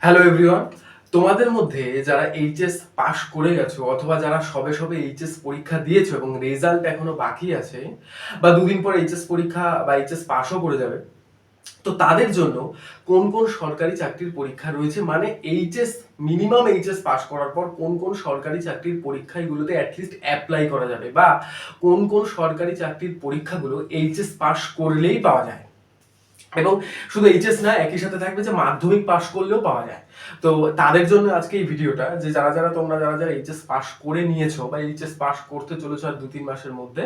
Hello everyone, তোমাদের মধ্যে যারা এইচএস পাশ করে গেছো অথবা যারা সবে সবে এইচএস পরীক্ষা দিয়েছো এবং রেজাল্ট এখনো বাকি আছে বা দুদিন পর এইচএস পরীক্ষা বা এইচএস পাশও করে যাবে, তো তাদের জন্য কোন কোন সরকারি চাকরির পরীক্ষা রয়েছে, মানে এইচএস মিনিমাম এইচএস পাশ করার পর কোন কোন সরকারি চাকরির পরীক্ষা এগুলোতে অ্যাটলিস্ট অ্যাপ্লাই করা যাবে বা কোন কোন সরকারি চাকরির পরীক্ষাগুলো এইচএস পাশ করলেই পাওয়া যায়। এবং শুধু এইচএস না, একই সাথে থাকবে যে মাধ্যমিক পাশ করলেও পাওয়া যায়। তো তাদের জন্য আজকে এই ভিডিওটা, যে যারা এইচএস পাশ করে নিয়েছো বা এইচএস পাশ করতে চলেছো আর 2-3 মাসের মধ্যে,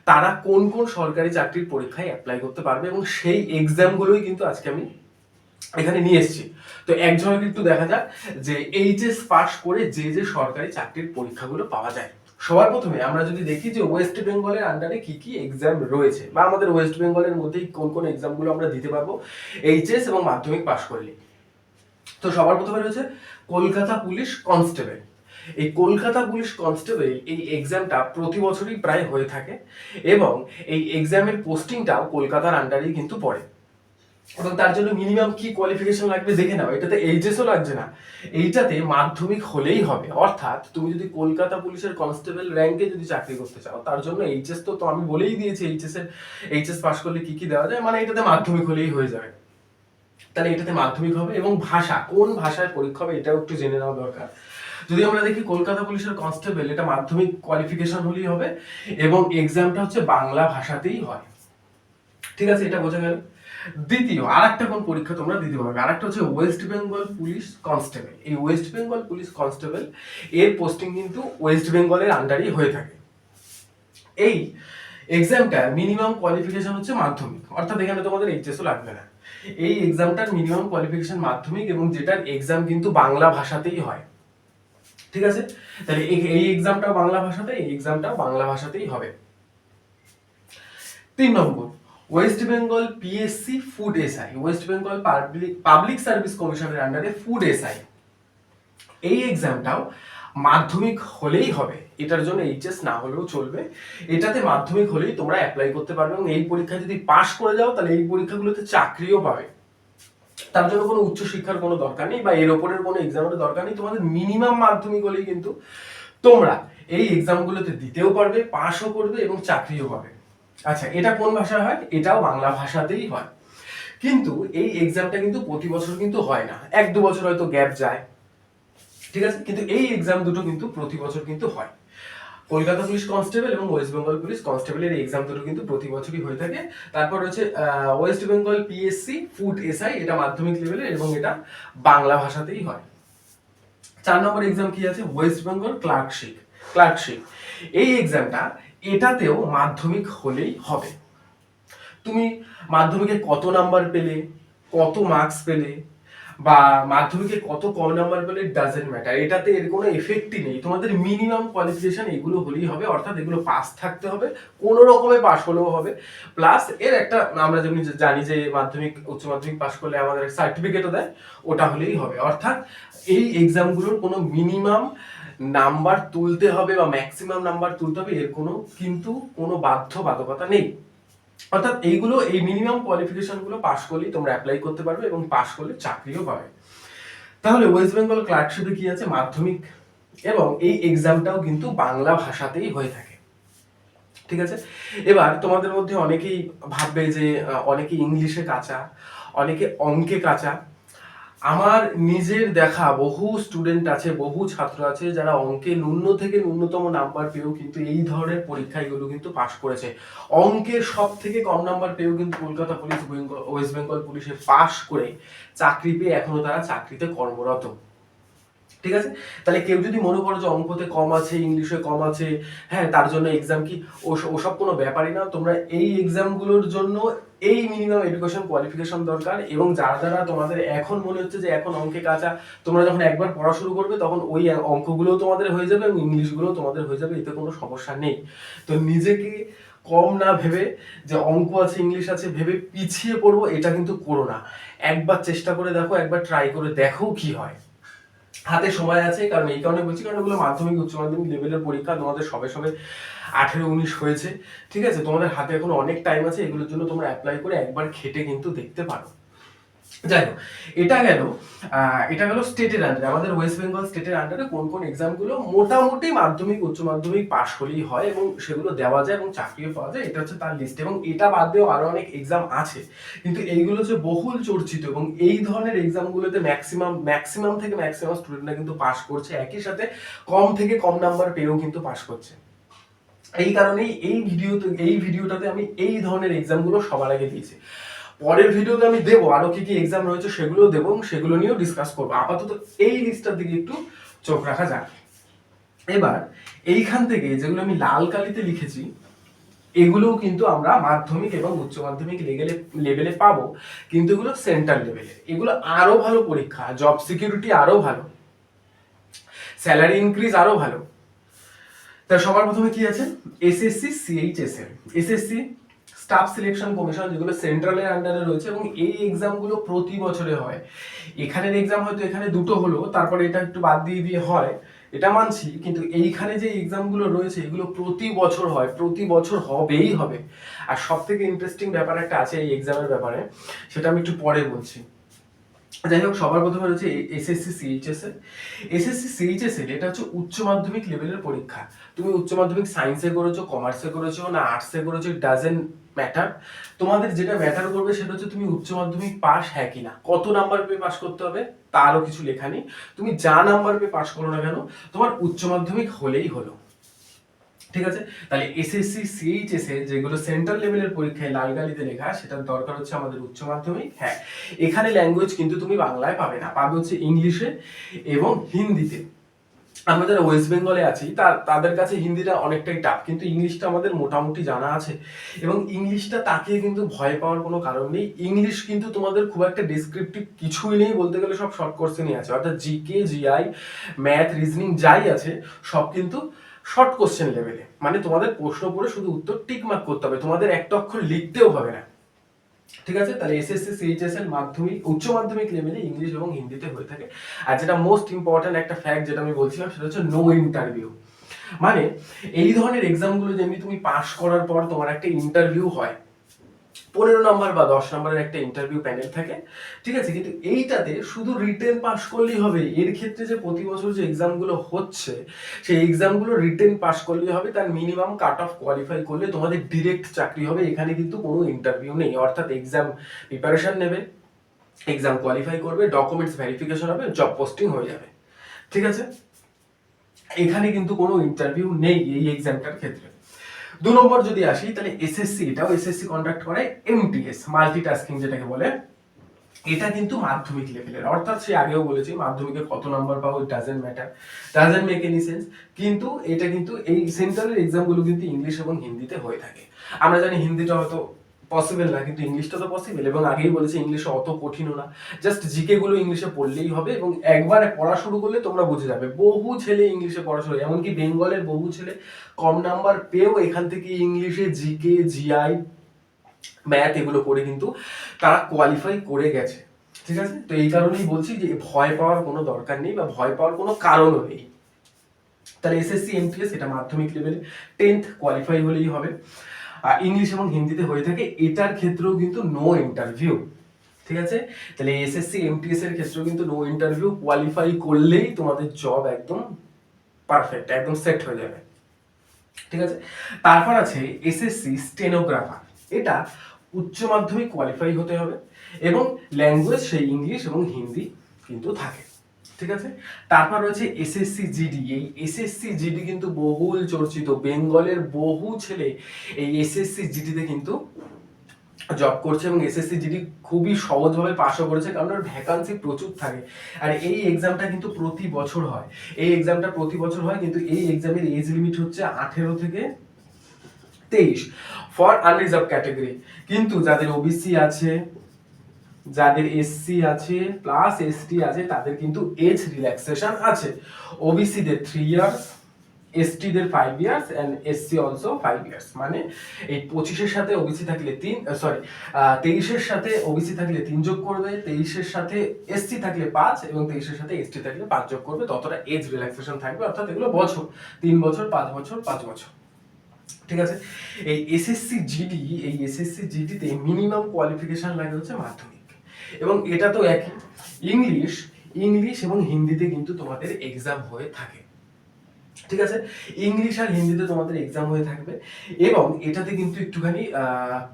তারা কোন কোন সরকারি চাকরির পরীক্ষায় অ্যাপ্লাই করতে পারবে এবং সেই এক্সামগুলোই কিন্তু আজকে আমি এখানে নিয়ে এসেছি। তো এক ঝলক একটু দেখা যাক যে এইচএস পাশ করে যে যে সরকারি চাকরির পরীক্ষাগুলো পাওয়া যায়। সবার প্রথমে আমরা যদি দেখি যে ওয়েস্ট বেঙ্গলের আন্ডারে কি কি এক্সাম রয়েছে বা আমাদের ওয়েস্ট বেঙ্গলের মধ্যেই কোন কোন এক্সামগুলো আমরা দিতে পারবো এইচএস এবং মাধ্যমিক পাশ করলে। তো সবার প্রথমে রয়েছে কলকাতা পুলিশ কনস্টেবল। এই কলকাতা পুলিশ কনস্টেবল এই এক্সামটা প্রতি বছরই প্রায় হয়ে থাকে এবং এই এক্সামের পোস্টিংটাও কলকাতার আন্ডারেই কিন্তু পড়ে। এবং তার জন্য মিনিমাম কি কোয়ালিফিকেশন লাগবে দেখে নাও। এটাতে এইচএসও লাগছে না, এইটাতে মাধ্যমিক হলেই হবে। অর্থাৎ তুমি যদি কলকাতা পুলিশের কনস্টেবল র্যাঙ্কে যদি চাকরি করতে চাও, তার জন্য এইচএস তো আমি বলেই দিয়েছি এইচএস পাস করলে কি কি দেওয়া যায়, মানে এটাতে মাধ্যমিক হলেই হয়ে যাবে। তাহলে এটাতে মাধ্যমিক হবে এবং ভাষা, কোন ভাষায় পরীক্ষা হবে এটাও একটু জেনে নেওয়া দরকার। যদি আমরা দেখি কলকাতা পুলিশের কনস্টেবল, এটা মাধ্যমিক কোয়ালিফিকেশন হলেই হবে এবং এক্সামটা হচ্ছে বাংলা ভাষাতেই হয়। ঠিক আছে, এটা বোঝা গেল। দ্বিতীয় আরেকটা কোন পরীক্ষা তোমরা দিতে পারবে, আরেকটা হচ্ছে ওয়েস্ট বেঙ্গল পুলিশ কনস্টেবল। এই ওয়েস্ট বেঙ্গল পুলিশ কনস্টেবল এর পোস্টিং কিন্তু ওয়েস্ট বেঙ্গলের আন্ডারই হয়ে থাকে। এই এক্সামটার মিনিমাম কোয়ালিফিকেশন হচ্ছে মাধ্যমিক, অর্থাৎ এখানে তোমাদের এইচএসও লাগবে না। এই এক্সামটার মিনিমাম কোয়ালিফিকেশন মাধ্যমিক এবং যেটার এক্সাম কিন্তু বাংলা ভাষাতেই হয়। ঠিক আছে, তাহলে এই এক্সামটাও বাংলা ভাষাতে, এই এক্সামটাও বাংলা ভাষাতেই হবে। 3 নম্বর, West Bengal PSC food SI, West Bengal public service কমিশনের আন্ডারে ফুড এসআই। এই এক্সামটাও মাধ্যমিক হলেই হবে, এটার জন্য এইচএস না হলেও চলবে। এটাতে মাধ্যমিক হলেই তোমরা অ্যাপ্লাই করতে পারবে এবং এই পরীক্ষায় যদি পাশ করে যাও তাহলে এই পরীক্ষাগুলোতে চাকরিও পাবে। তার জন্য কোনো উচ্চ শিক্ষার কোনো দরকার নেই বা এর ওপরের কোনো এক্সামের দরকার নেই, তোমাদের মিনিমাম মাধ্যমিক হলেই কিন্তু তোমরা এই এক্সামগুলোতে দিতেও পারবে, পাশও করবে এবং চাকরিও পাবে। আচ্ছা, এটা কোন ভাষায় হয়? এটাও বাংলা ভাষাতেই হয়। কিন্তু এই এক্সামটা কিন্তু প্রতি বছর কিন্তু হয় না, 1-2 বছর হয়তো গ্যাপ যায়। ঠিক আছে, কিন্তু এই এক্সাম দুটো কিন্তু প্রতি বছর কিন্তু হয়। কলকাতা পুলিশ কনস্টেবল এবং ওয়েস্ট বেঙ্গল পুলিশ কনস্টেবলের এক্সাম দুটো কিন্তু প্রতি বছরই হয়ে থাকে। তারপর রয়েছে West Bengal PSC food SI, এটা মাধ্যমিক লেভেলের এবং এটা বাংলা ভাষাতেই হয়। 4 নম্বর এক্সাম কি আছে? West Bengal clerkship. ক্লার্কশিপ এই এক্সামটা, এটাতেও মাধ্যমিক হলেই হবে। তুমি মাধ্যমিকে কত নাম্বার পেলে, কত মার্কস পেলে বা মাধ্যমিকে কত কম নাম্বার পেলে, ডাজেন্ট ম্যাটার, এটাতে এর কোনো এফেক্টই নেই। তোমাদের মিনিমাম কোয়ালিফিকেশন এগুলো হলেই হবে, অর্থাৎ এগুলো পাস থাকতে হবে, কোনো রকমে পাস হলেও হবে। প্লাস এর একটা, আমরা যেমনি জানি যে মাধ্যমিক উচ্চ মাধ্যমিক পাস করলে আমাদের সার্টিফিকেটও দেয়, ওটা হলেই হবে। অর্থাৎ এই এক্সামগুলোর কোনো মিনিমাম নাম্বার তুলতে হবে বা ম্যাক্সিমাম নাম্বার তুলতে হবে, এর কোনো কিন্তু কোনো বাধ্যবাধকতা নেই। অর্থাৎ এইগুলো, এই মিনিমাম কোয়ালিফিকেশন গুলো পাস করলেই তোমরা অ্যাপ্লাই করতে পারবে এবং পাস করলে চাকরিও পাবে। তাহলে ওয়েস্ট বেঙ্গল ক্লার্কশিপে কি আছে? মাধ্যমিক, এবং এই এক্সামটাও কিন্তু বাংলা ভাষাতেই হয়ে থাকে। ঠিক আছে, এবার তোমাদের মধ্যে অনেকেই ভাববে যে অনেকে ইংলিশে কাঁচা, অনেকে অঙ্কে কাঁচা। আমার নিজের দেখা বহু স্টুডেন্ট আছে, বহু ছাত্র আছে যারা অঙ্কে ন্যূন থেকে ন্যূনতম নাম্বার পেয়েও কিন্তু এই ধরনের পরীক্ষাগুলো কিন্তু পাশ করেছে। অঙ্কের সব থেকে কম নাম্বার পেয়েও কিন্তু কলকাতা পুলিশ, ওয়েস্ট বেঙ্গল পুলিশে পাশ করে চাকরি পেয়ে এখনো তারা চাকরিতে কর্মরত। ঠিক আছে, তাহলে কেউ যদি মনে করো যে অঙ্কতে কম আছে, ইংলিশে কম আছে, হ্যাঁ তার জন্য এক্সাম কি, ওসব কোনো ব্যাপারই না। তোমরা এই এক্সামগুলোর জন্য এই মিনিমাম এডুকেশন কোয়ালিফিকেশন দরকার। এবং যারা যারা তোমাদের এখন মনে হচ্ছে যে এখন অঙ্কে কাঁচা, তোমরা যখন একবার পড়া শুরু করবে তখন ওই অঙ্কগুলোও তোমাদের হয়ে যাবে এবং ইংলিশগুলোও তোমাদের হয়ে যাবে, এতে কোনো সমস্যা নেই। তো নিজেকে কম না ভেবে যে অঙ্ক আছে ইংলিশ আছে ভেবে পিছিয়ে পড়বো, এটা কিন্তু করো না। একবার চেষ্টা করে দেখো, একবার ট্রাই করে দেখো কি হয়। হাতে সময় আছে, কারণ এই কারণে বলছি, কারণ এগুলো মাধ্যমিক উচ্চ মাধ্যমিক লেভেলের পরীক্ষা, তোমাদের সবে সবে 18-19 হয়েছে। ঠিক আছে, তোমাদের হাতে এখন অনেক টাইম আছে, এগুলোর জন্য তোমরা অ্যাপ্লাই করে একবার খেটে কিন্তু দেখতে পারো। যাই হোক, এটা গেল স্টেটের আন্ডারে, আমাদের ওয়েস্ট বেঙ্গল স্টেটের আন্ডারে কোন কোন এক্সামগুলো মোটামুটি মাধ্যমিক উচ্চ মাধ্যমিক পাশ হলেই হয় এবং সেগুলো দেওয়া যায় এবং চাকরিও পাওয়া যায়, এটা হচ্ছে তার লিস্ট। এবং এটা বাদ দিয়েও আরো অনেক এক্সাম আছে, কিন্তু এইগুলো হচ্ছে বহুল চর্চিত এবং এই ধরনের এক্সামগুলোতে ম্যাক্সিমাম থেকে ম্যাক্সিমাম স্টুডেন্টরা কিন্তু পাশ করছে, একই সাথে কম থেকে কম নাম্বার পেয়েও কিন্তু পাশ করছে। এই কারণেই এই ভিডিওটাতে আমি এই ধরনের এক্সামগুলো সবার আগে দিয়েছি। পরের ভিডিওতে আমি দেবো আরো কি কি এক্সাম রয়েছে, সেগুলো দেবো এবং সেগুলো নিয়েও ডিসকাস করবো। আপাতত এই লিস্টটার দিকে একটু চোখ রাখা যাক। এবার এইখান থেকে যেগুলো আমি লাল কালিতে লিখেছি, এগুলোও কিন্তু আমরা মাধ্যমিক এবং উচ্চ মাধ্যমিক লেভেলে পাবো, কিন্তু এগুলো সেন্ট্রাল লেভেলে। এগুলো আরো ভালো পরীক্ষা, জব সিকিউরিটি আরো ভালো, স্যালারি ইনক্রিজ আরো ভালো। তা সবার প্রথমে কি আছে, SSC CHSL, SSC staff selection commission, যেগুলো সেন্ট্রালের আন্ডারে রয়েছে এবং এই এক্সামগুলো প্রতি বছরে হয়। এখানের এক্সাম হয়তো এখানে দুটো হলো, তারপরে এটা একটু বাদ দিয়ে হয়, এটা মানছি, কিন্তু এইখানে যে এক্সামগুলো রয়েছে এগুলো প্রতি বছর হয়, প্রতি বছর হবেই হবে। আর সব থেকে ইন্টারেস্টিং ব্যাপার একটা আছে এই এক্সামের ব্যাপারে, সেটা আমি একটু পরে বলছি। যাই হোক, সবার প্রথমে রয়েছে এসএসসি সিএইচএসএল। এসএসসি সিএইচএসএল এটা হচ্ছে উচ্চ মাধ্যমিক লেভেলের পরীক্ষা। তুমি উচ্চ মাধ্যমিক সায়েন্সে করেছো, কমার্সে করেছো না আর্টসে করেছো, ইট ডাজেন্ট ম্যাটার। তোমাদের যেটা ম্যাটার করবে সেটা হচ্ছে তুমি উচ্চ মাধ্যমিক পাস হ্যাঁ কিনা, কত নাম্বার পেয়ে পাস করতে হবে তারও কিছু লেখা নেই। তুমি যা নাম্বার পেয়ে পাস করো না কেন, তোমার উচ্চ মাধ্যমিক হলেই হলো। ঠিক আছে, তাহলে এসএসসি সিএইচএসএল যেগুলো সেন্ট্রাল লেভেলের পরীক্ষায় লাল কালিতে লেখা, সেটার দরকার হচ্ছে আমাদের উচ্চ মাধ্যমিক। হ্যাঁ, এখানে ল্যাঙ্গুয়েজ কিন্তু তুমি বাংলায় পাবে না, পাবে হচ্ছে ইংলিশে এবং হিন্দিতে। আমরা যারা ওয়েস্ট বেঙ্গলে আছি তাদের কাছে হিন্দিটা অনেকটাই টাফ, কিন্তু ইংলিশটা আমাদের মোটামুটি জানা আছে এবং ইংলিশটা তাকিয়ে কিন্তু ভয় পাওয়ার কোনো কারণ নেই। ইংলিশ কিন্তু তোমাদের খুব একটা ডেসক্রিপটিভ কিছুই নেই, বলতে গেলে সব শর্ট কোশ্চেনই আছে, অর্থাৎ জিকে জিআই ম্যাথ রিজনিং যাই আছে সব কিন্তু শর্ট কোশ্চেন লেভেলে। মানে তোমাদের প্রশ্ন পড়ে শুধু উত্তর টিক মার্ক করতে হবে, তোমাদের একটা অক্ষর লিখতেও হবে না। ঠিক আছে, তাহলে এসএসসি সিএইচএসএল মাধ্যমিক উচ্চ মাধ্যমিক লেভেলে ইংলিশ এবং হিন্দিতে হয়ে থাকে। আর যেটা মোস্ট ইম্পর্টেন্ট একটা ফ্যাক্ট যেটা আমি বলছিলাম, সেটা হচ্ছে নো ইন্টারভিউ। মানে এই ধরনের এক্সামগুলো যেমনি তুমি পাস করার পর তোমার একটা ইন্টারভিউ হয়, 15 নম্বর বা 10 নম্বরের একটা ইন্টারভিউ প্যানেল থাকে, ঠিক আছে, কিন্তু এইটাতে শুধু রিটেন পাস করলেই হবে। এর ক্ষেত্রে যে প্রতি বছর যে এক্সামগুলো হচ্ছে, সেই এক্সামগুলো রিটেন পাস করলেই হবে, তার মিনিমাম কাট অফ কোয়ালিফাই করলে তোমাদের ডিরেক্ট চাকরি হবে। এখানে কিন্তু কোনো ইন্টারভিউ নেই, অর্থাৎ এক্সাম প্রিপারেশন নেবে, এক্সাম কোয়ালিফাই করবে, ডকুমেন্টস ভেরিফিকেশন হবে, জব পোস্টিং হয়ে যাবে। ঠিক আছে, এখানে কিন্তু কোনো ইন্টারভিউ নেই এই এক্সামটার ক্ষেত্রে। 2 নম্বর যদি আসি, তাহলে এসএসসি কন্ডাক্ট করে এমটিএস, মাল্টিটাস্কিং যেটাকে বলে। এটা কিন্তু মাধ্যমিক লেভেলের, অর্থাৎ সে আগেও বলেছি মাধ্যমিকে কত নাম্বার পাবো doesn't matter, doesn't make any sense. কিন্তু এটা কিন্তু এই সেন্ট্রালের এক্সামগুলো কিন্তু ইংলিশ এবং হিন্দিতে হয়ে থাকে। আমরা জানি হিন্দিটা হয়তো পসিবল না, কিন্তু ইংলিশটা তো পসিবল, এবং আগেই বলেছি ইংলিশে অত কঠিনও না, জাস্ট জিকে গুলো ইংলিশে পড়লেই হবে এবং একবার পড়া শুরু করলে তোমরা বুঝে যাবে। বহু ছেলে ইংলিশে পড়া শুরু, এমনকি বেঙ্গলের বহু ছেলে কম নাম্বার পেয়েও এখান থেকে ইংলিশে জিকে জিআই ম্যাথ এগুলো করে কিন্তু তারা কোয়ালিফাই করে গেছে। ঠিক আছে, তো এই কারণেই বলছি যে ভয় পাওয়ার কোনো দরকার নেই বা ভয় পাওয়ার কোনো কারণও নেই। তাহলে এসএসসি এমটিএস এটা মাধ্যমিক লেভেলে 10th কোয়ালিফাই হলেই হবে। আর ইংলিশ এবং হিন্দিতে হয়ে থাকে, এটার ক্ষেত্রেও কিন্তু নো ইন্টারভিউ। ঠিক আছে, তাহলে এসএসসি এমটিএস এর ক্ষেত্রেও কিন্তু নো ইন্টারভিউ, কোয়ালিফাই করলেই তোমাদের জব একদম পারফেক্ট, একদম সেট হয়ে যাবে। ঠিক আছে, তারপর আছে এসএসসি স্টেনোগ্রাফার। এটা উচ্চ মাধ্যমিক কোয়ালিফাই হতে হবে এবং ল্যাঙ্গুয়েজ সেই ইংলিশ এবং হিন্দি কিন্তু থাকে। ঠিক আছে, তারপর রয়েছে এসএসসি জিডি। এই এসএসসি জিডি কিন্তু বহুল চর্চিত, বেঙ্গলের বহু ছেলে এই এসএসসি জিডিতে কিন্তু জব করছে এবং এসএসসি জিডি খুবই সহজভাবে পাশও করেছে, কারণ ওর ভ্যাকান্সি প্রচুর থাকে। আর এই এক্সামটা কিন্তু প্রতি বছর হয়, কিন্তু এই এক্সামের এজ লিমিট হচ্ছে 18 থেকে 23 ফর আনরিজার্ভ ক্যাটাগরি। কিন্তু যাদের ওবিসি আছে, যাদের এসসি আছে প্লাস এসটি আছে, তাদের কিন্তু এজ রিল্যাক্সেশন আছে। ওবিসি দের 3 ইয়ার্স, এসটি দের 5 years and SC also 5 years. মানে এই 25 এর সাথে ওবিসি থাকলে 23 এর সাথে ওবিসি থাকলে 3 যোগ করবে, 23 এর সাথে এসসি থাকলে 5 এবং 23 এর সাথে এসটি থাকলে 5 যোগ করবে, ততটা এজ রিল্যাক্সেশন থাকবে। অর্থাৎ এগুলো বছর, 3 বছর 5 বছর 5 বছর। ঠিক আছে, এই এসএসসি জিডি তে মিনিমাম কোয়ালিফিকেশন লাগে হচ্ছে মাধ্যমিক। এবং এটা তো একই, ইংলিশ এবং হিন্দিতে কিন্তু তোমাদের এক্সাম হয়ে থাকে, ঠিক আছে? ইংলিশ আর হিন্দিতে তোমাদের এক্সাম হয়ে থাকবে এবং এটাতে কিন্তু একটুখানি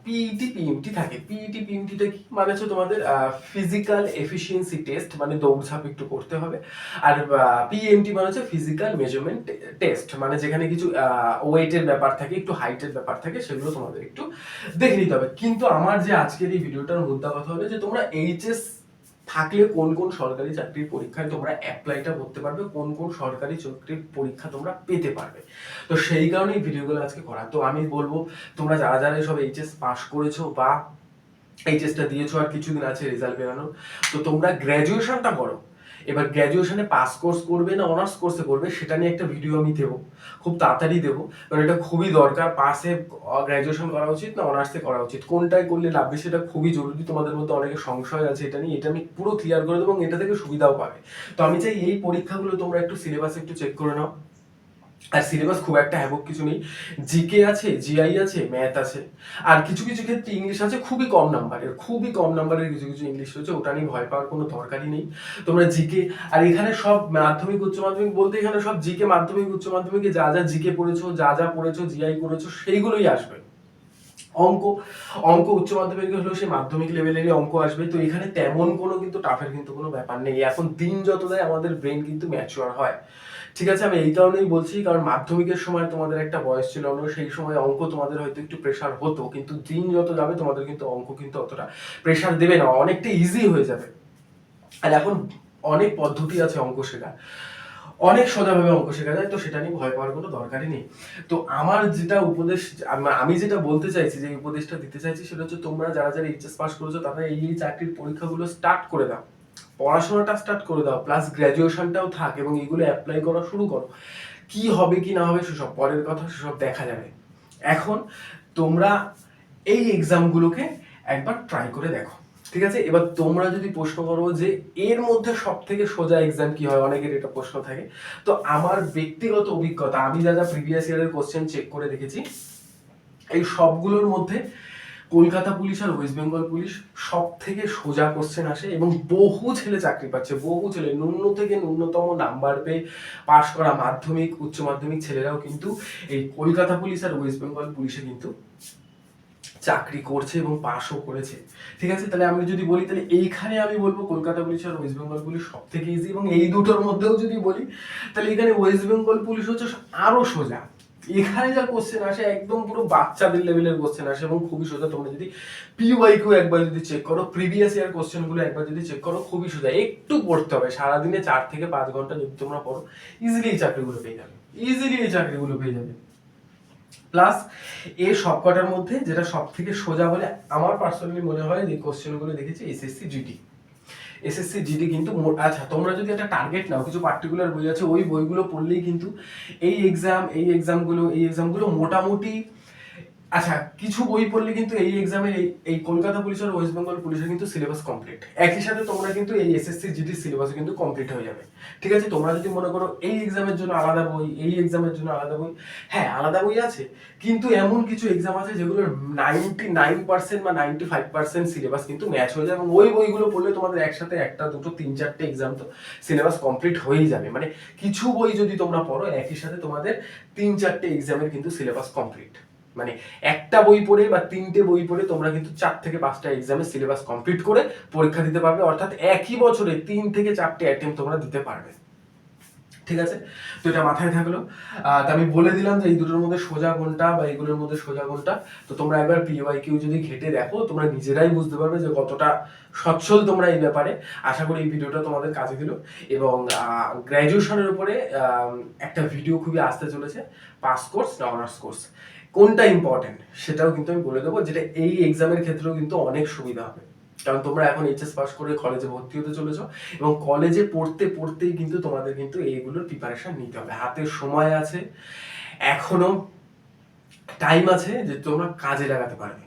পিইটি পিএমটি থাকে। পিইটি পিএমটিটা কি মানে হচ্ছে তোমাদের ফিজিক্যাল এফিসিয়েন্সি টেস্ট, মানে দৌড়ঝাঁপ একটু করতে হবে। আর পিএমটি মানে হচ্ছে ফিজিক্যাল মেজারমেন্ট টেস্ট, মানে যেখানে কিছু ওয়েটের ব্যাপার থাকে, একটু হাইটের ব্যাপার থাকে, সেগুলো তোমাদের একটু দেখে নিতে হবে। কিন্তু আমার যে আজকের এই ভিডিওটার মুদ্রা কথা হলো যে তোমরা এইচএস থাকলে কোন কোন সরকারি চাকরির পরীক্ষায় তোমরা অ্যাপ্লাইটা করতে পারবে, কোন কোন সরকারি চাকরির পরীক্ষা তোমরা পেতে পারবে। তো সেই কারণেই ভিডিওগুলো আজকে করা। তো আমি বলবো তোমরা যারা যারা সব এইচএস পাস করেছো বা এইচএসটা দিয়েছো আর কিছুদিন আছে রেজাল্ট বেরানোর, তো তোমরা গ্র্যাজুয়েশনটা করো। এবার গ্র্যাজুয়েশনে পাস কোর্স করবে না অনার্স কোর্সে করবে সেটা নিয়ে একটা ভিডিও আমি দেবো, খুব তাড়াতাড়ি দেবো, কারণ এটা খুবই দরকার। পাসে গ্র্যাজুয়েশন করা উচিত না অনার্সে করা উচিত, কোনটায় করলে লাভ বেশি, সেটা খুবই জরুরি। তোমাদের মধ্যে অনেকে সংশয় আছে এটা নিয়ে, এটা আমি পুরো ক্লিয়ার করে দেবো এবং এটা থেকে সুবিধাও পাবে। তো আমি চাই এই পরীক্ষাগুলো তোমরা একটু সিলেবাস একটু চেক করে নাও। আর সিলেবাস খুব একটা হ্যাবক কিছু নেই, জিকে আছে, জিআই আছে, ম্যাথ আছে, আর কিছু কিছু ক্ষেত্রে ইংলিশ আছে খুবই কম নাম্বারের কিছু কিছু ইংলিশ রয়েছে, ওটা নিয়ে ভয় পাওয়ার কোনো দরকারই নেই। তোমরা জিকে, আর এখানে সব মাধ্যমিক উচ্চ মাধ্যমিক বলতে এখানে সব জিকে মাধ্যমিক উচ্চ মাধ্যমিকে যা যা জিকে পড়েছো, যা যা পড়েছো, জিআই করেছো, সেইগুলোই আসবে। অঙ্ক উচ্চ মাধ্যমিকে হলেও সেই মাধ্যমিক লেভেলেরই অঙ্ক আসবে। তো এখানে তেমন কোনো কিন্তু টাফের কিন্তু কোনো ব্যাপার নেই। এখন দিন যত যায় আমাদের ব্রেন কিন্তু ম্যাচিওর হয়, ঠিক আছে? আমি এই কারণেই বলছি, কারণ মাধ্যমিকের সময় তোমাদের একটা বয়স ছিল, অন্য সেই সময় অঙ্ক তোমাদের হয়তো একটু প্রেশার হতো, কিন্তু দিন যত যাবে তোমাদের কিন্তু অঙ্ক কিন্তু অতটা প্রেশার দেবে না, অনেকটা ইজি হয়ে যাবে। আর এখন অনেক পদ্ধতি আছে অঙ্ক শেখার, অনেক সোজাভাবে অঙ্ক শেখা যায়, তো সেটা নিয়ে ভয় পাওয়ার কোনো দরকারই নেই। তো আমার যেটা উপদেশ, আমি যেটা বলতে চাইছি, যে উপদেশটা দিতে চাইছি, সেটা হচ্ছে তোমরা যারা যারা এইচএস পাস করেছো তারা এই চাকরির পরীক্ষাগুলো স্টার্ট করে দাও, পড়াশোনাটা স্টার্ট করে দাও, প্লাস গ্র্যাজুয়েশনটাও থাক এবং এগুলো অ্যাপ্লাই করা শুরু করো। কি হবে কি না হবে সেসব পরের কথা, সেসব দেখা যাবে। এখন তোমরা এই এক্সামগুলোকে একবার ট্রাই করে দেখো, ঠিক আছে? এবার তোমরা যদি প্রশ্ন করো যে এর মধ্যে সব থেকে সোজা এক্সাম কি হয়, অনেকের এটা প্রশ্ন থাকে। তো আমার ব্যক্তিগত অভিজ্ঞতা, আমি যা যা প্রিভিয়াস ইয়ারের কোশ্চেন চেক করে দেখেছি, এই সবগুলোর মধ্যে কলকাতা পুলিশ আর ওয়েস্ট বেঙ্গল পুলিশ সব থেকে সোজা কোশ্চেন আসে এবং বহু ছেলে চাকরি পাচ্ছে, বহু ছেলে ন্যূনতম নাম্বার পেয়ে পাশ করা মাধ্যমিক উচ্চ মাধ্যমিক ছেলেরাও কিন্তু এই কলকাতা পুলিশ আর ওয়েস্ট বেঙ্গল পুলিশে কিন্তু চাকরি করছে এবং পাশও করেছে, ঠিক আছে? তাহলে আমি যদি বলি, তাহলে এইখানে আমি বলবো কলকাতা পুলিশ আর ওয়েস্ট বেঙ্গল পুলিশ সব থেকে ইজি, এবং এই দুটোর মধ্যেও যদি বলি তাহলে এখানে ওয়েস্ট বেঙ্গল পুলিশ হচ্ছে আরো সোজা। এখানে যা কোশ্চেন আসে একদম পুরো বাচ্চাদের লেভেলের কোশ্চেন আসে এবং খুবই সোজা। তোমরা যদি পিওয়াইকিউ একবার যদি চেক করো, প্রিভিয়াস ইয়ার কোশ্চেন গুলো একবার যদি চেক করো, খুবই সোজা। একটু পড়তে হবে, সারাদিনে 4 থেকে 5 ঘন্টা যদি তোমরা পড়ো, ইজিলি এই চাকরিগুলো পেয়ে যাবে। প্লাস এই সবকটার মধ্যে যেটা সব থেকে সোজা বলে আমার পার্সোনালি মনে হয়, যে কোশ্চেনগুলো দেখেছি, এসএসসি জিডি কিন্তু আচ্ছা, তোমরা যদি একটা টার্গেট নাও, কিছু পার্টিকুলার বই আছে, ওই বইগুলো পড়লেই কিন্তু এই এক্সামগুলো মোটামুটি, আচ্ছা কিছু বই পড়লে কিন্তু এই এক্সামে এই কলকাতা পুলিশ আর ওয়েস্ট বেঙ্গল পুলিশের কিন্তু সিলেবাস কমপ্লিট, একই সাথে তোমরা কিন্তু এই এসএসসি জিডি সিলেবাস কিন্তু কমপ্লিট হয়ে যাবে, ঠিক আছে? তোমরা যদি মনে করো এই এক্সামের জন্য আলাদা বই, এই এক্সামের জন্য আলাদা বই, হ্যাঁ আলাদা বই আছে, কিন্তু এমন কিছু এক্সাম আছে যেগুলোর 99% বা 95% সিলেবাস কিন্তু ম্যাচ হয়ে যায় এবং ওই বইগুলো পড়লে তোমাদের একসাথে একটা দুটো 3-4টে এক্সাম তো সিলেবাস কমপ্লিট হয়েই যাবে। মানে কিছু বই যদি তোমরা পড়ো একই সাথে তোমাদের 3-4টে এক্সামের কিন্তু সিলেবাস কমপ্লিট, মানে একটা বই পড়ে বা 3টে বই পড়ে তোমরা কিন্তু 4 থেকে 5টা এক্সামের সিলেবাস কমপ্লিট করে পরীক্ষা দিতে পারবে, অর্থাৎ একই বছরে 3 থেকে 4টে অ্যাটেম্প তোমরা দিতে পারবে, ঠিক আছে? তো এটা মাথায় থাকলো। তো আমি বলে দিলাম যে এই দুটোর মধ্যে সোজা কোনটা বা এগুলোর মধ্যে সোজা কোনটা। তো তোমরা একবার পিওয়াইকিউ যদি ঘেটে দেখো, তোমরা নিজেরাই বুঝতে পারবে যে কতটা সচ্ছল তোমরা এই ব্যাপারে। আশা করি এই ভিডিওটা তোমাদের কাজে দিল এবং গ্র্যাজুয়েশনের উপরে একটা ভিডিও খুবই আসতে চলেছে, পাস কোর্স না অনার্স কোর্স, কোনটা ইম্পর্টেন্ট সেটাও কিন্তু আমি বলে দেবো, যেটা এই এক্সামের ক্ষেত্রেও কিন্তু অনেক সুবিধা হবে। কারণ তোমরা এখন এইচএস পাস করে কলেজে ভর্তি হতে চলেছো এবং কলেজে পড়তেই কিন্তু তোমাদের কিন্তু এইগুলোর প্রিপারেশন নিতে হবে, হাতে সময় আছে, এখনো টাইম আছে যে তোমরা কাজে লাগাতে পারবে।